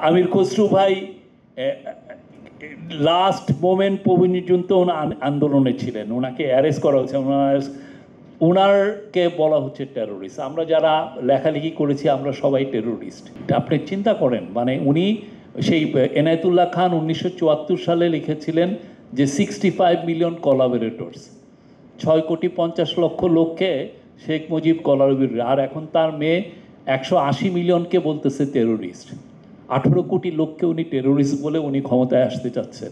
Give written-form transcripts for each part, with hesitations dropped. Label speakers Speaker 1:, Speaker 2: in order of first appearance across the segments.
Speaker 1: আমির খসরু ভাই last moment পর্যন্ত আন্দোলনে ছিলেন, ওনাকে অ্যারেস্ট করা হচ্ছে, ওনারকে বলা হচ্ছে টেরোরিস্ট। আমরা যারা লেখালেখি করেছি আমরা সবাই টেরোরিস্ট। আপনি চিন্তা করেন, মানে উনি সেই এনায়েতুল্লাহ খান 1974 সালে লিখেছিলেন যে 65 মিলিয়ন কোলাবোরেটরস, 6,50,00,000 লোককে শেখ মুজিব কোলাবোরেটর, আর এখন তার মেয়ে 180 মিলিয়নকে বলতেছে টেরোরিস্ট। 18 কোটি লোককে উনি টেরোরিস্ট বলে উনি ক্ষমতায় আসতে চাচ্ছেন।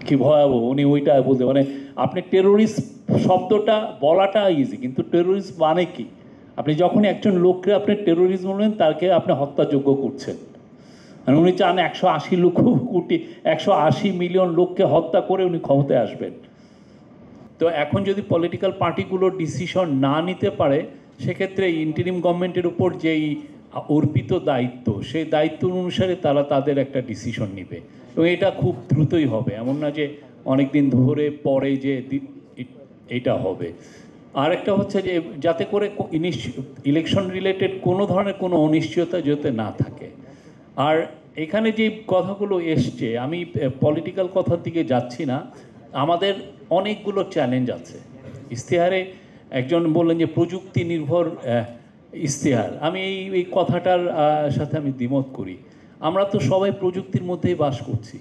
Speaker 1: কি ভয়াবহ! উনি ওইটা বলতে, মানে আপনি টেরোরিস্ট শব্দটা বলাটা ইজি, কিন্তু টেরোরিস্ট মানে কি? আপনি যখন একজন লোককে আপনি টেরোরিস্ট বললেন, তাকে আপনি হত্যাযোগ্য করছেন। আর উনি চান 180 মিলিয়ন লোককে হত্যা করে উনি ক্ষমতায় আসবেন। তো এখন যদি পলিটিক্যাল পার্টিগুলো ডিসিশন না নিতে পারে, সেক্ষেত্রে ইন্টারিম গভর্নমেন্টের উপর যেই অর্পিত দায়িত্ব, সেই দায়িত্ব অনুসারে তারা তাদের একটা ডিসিশন নেবে, এবং এটা খুব দ্রুতই হবে, এমন না যে অনেক দিন ধরে পরে যে এটা হবে। আর একটা হচ্ছে যে যাতে করে ইলেকশন রিলেটেড কোনো ধরনের কোনো অনিশ্চয়তা যাতে না থাকে। আর এখানে যে কথাগুলো এসছে, আমি পলিটিক্যাল কথার দিকে যাচ্ছি না, আমাদের অনেকগুলো চ্যালেঞ্জ আছে ইশতেহারে। একজন বললেন যে প্রযুক্তি নির্ভর ইশতেহার, আমি এই কথাটার সাথে আমি দ্বিমত করি। আমরা তো সবাই প্রযুক্তির মধ্যেই বাস করছি।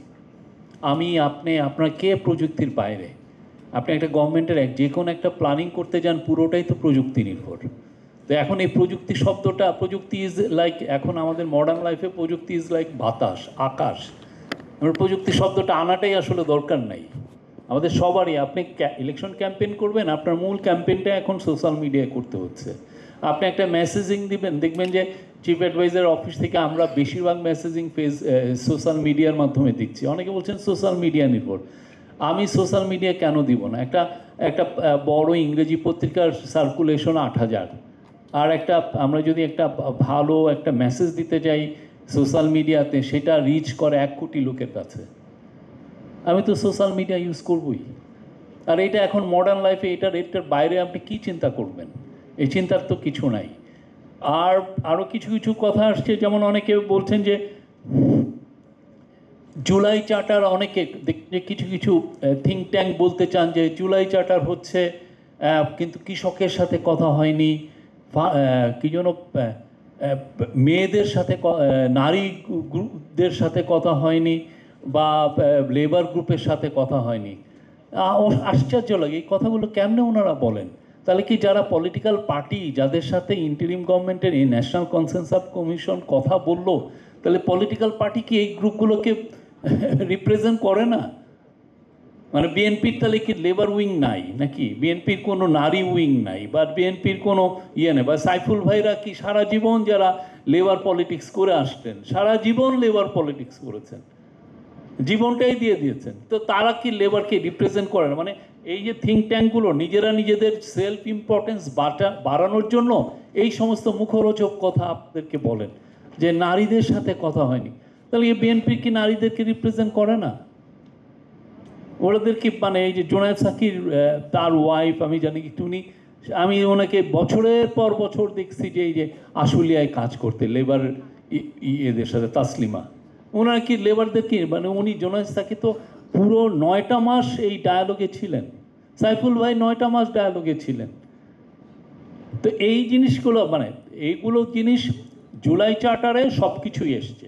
Speaker 1: আমি, আপনি, আপনার কে প্রযুক্তির বাইরে? আপনি একটা গভর্নমেন্টের যে কোনো একটা প্ল্যানিং করতে যান, পুরোটাই তো প্রযুক্তি নির্ভর। তো এখন এই প্রযুক্তি শব্দটা, প্রযুক্তি ইজ লাইক, এখন আমাদের মডার্ন লাইফে প্রযুক্তি ইজ লাইক বাতাস, আকাশ। আমরা প্রযুক্তি শব্দটা আনাটাই আসলে দরকার নাই আমাদের সবারই। আপনি ইলেকশন ক্যাম্পেইন করবেন, আপনার মূল ক্যাম্পেইনটা এখন সোশ্যাল মিডিয়ায় করতে হচ্ছে। আপনি একটা মেসেজিং দিবেন, দেখবেন যে চিফ অ্যাডভাইজার অফিস থেকে আমরা বেশিরভাগ মেসেজিং সোশ্যাল মিডিয়ার মাধ্যমে দিচ্ছি। অনেকে বলছেন সোশ্যাল মিডিয়া নির্ভর। আমি সোশ্যাল মিডিয়া কেন দিব না? একটা বড় ইংরেজি পত্রিকার সার্কুলেশন 8,000, আর আমরা যদি একটা ভালো একটা মেসেজ দিতে যাই সোশ্যাল মিডিয়াতে, সেটা রিচ করে 1 কোটি লোকের কাছে। আমি তো সোশ্যাল মিডিয়া ইউজ করবই। আর এটা এখন মডার্ন লাইফে এটার বাইরে আপনি কি চিন্তা করবেন? এই চিন্তার তো কিছু নাই। আর আরও কিছু কিছু কথা আসছে, যেমন অনেকে বলছেন যে জুলাই চার্টার, অনেকে কিছু কিছু থিঙ্ক ট্যাঙ্ক বলতে চান যে জুলাই চার্টার হচ্ছে, কিন্তু কৃষকের সাথে কথা হয়নি, কি যেন মেয়েদের সাথে, নারী গ্রুপদের সাথে কথা হয়নি, বা লেবার গ্রুপের সাথে কথা হয়নি। আশ্চর্য লাগে এই কথাগুলো কেমনে ওনারা বলেন। তাহলে কি যারা পলিটিক্যাল পার্টি, যাদের সাথে ইন্টারিম গভর্নমেন্টের এই ন্যাশনাল কনসেনসাস কমিশন কথা বললো, তাহলে পলিটিক্যাল পার্টি কি এই গ্রুপগুলোকে রিপ্রেজেন্ট করে না? মানে বিএনপির তাহলে কি লেবার উইং নাই নাকি? বিএনপির কোনো নারী উইং নাই, বা বিএনপির কোনো ইয়ে নেই? বা সাইফুল ভাইরা কি সারা জীবন, যারা লেবার পলিটিক্স করে আসতেন, সারা জীবন লেবার পলিটিক্স করেছেন, জীবনটাই দিয়ে দিয়েছেন, তো তারা কি লেবারকে রিপ্রেজেন্ট করে না? মানে এই যে থিঙ্ক ট্যাঙ্কগুলো নিজেরা নিজেদের সেলফ ইম্পর্টেন্স বাড়ানোর জন্য এই সমস্ত মুখরোচক কথা আপনাদেরকে বলেন যে নারীদের সাথে কথা হয়নি। তাহলে এই বিএনপি কি নারীদেরকে রিপ্রেজেন্ট করে না? ওনাদের কি, মানে এই যে জোনায়েদ সাকির, তার ওয়াইফ, আমি জানি কি উনি, আমি ওনাকে বছরের পর বছর দেখছি যে এই যে আশুলিয়ায় কাজ করতে লেবার এদের সাথে, তাসলিমা, ওনারা কি লেবারদের কি, মানে উনি জোনায়েদ সাকির তো পুরো 9টা মাস এই ডায়ালগে ছিলেন, সাইফুল ভাই 9টা মাস ডায়ালগে ছিলেন। তো এই জিনিসগুলো, মানে এইগুলো জিনিস জুলাই চার্টারে সব কিছুই এসছে।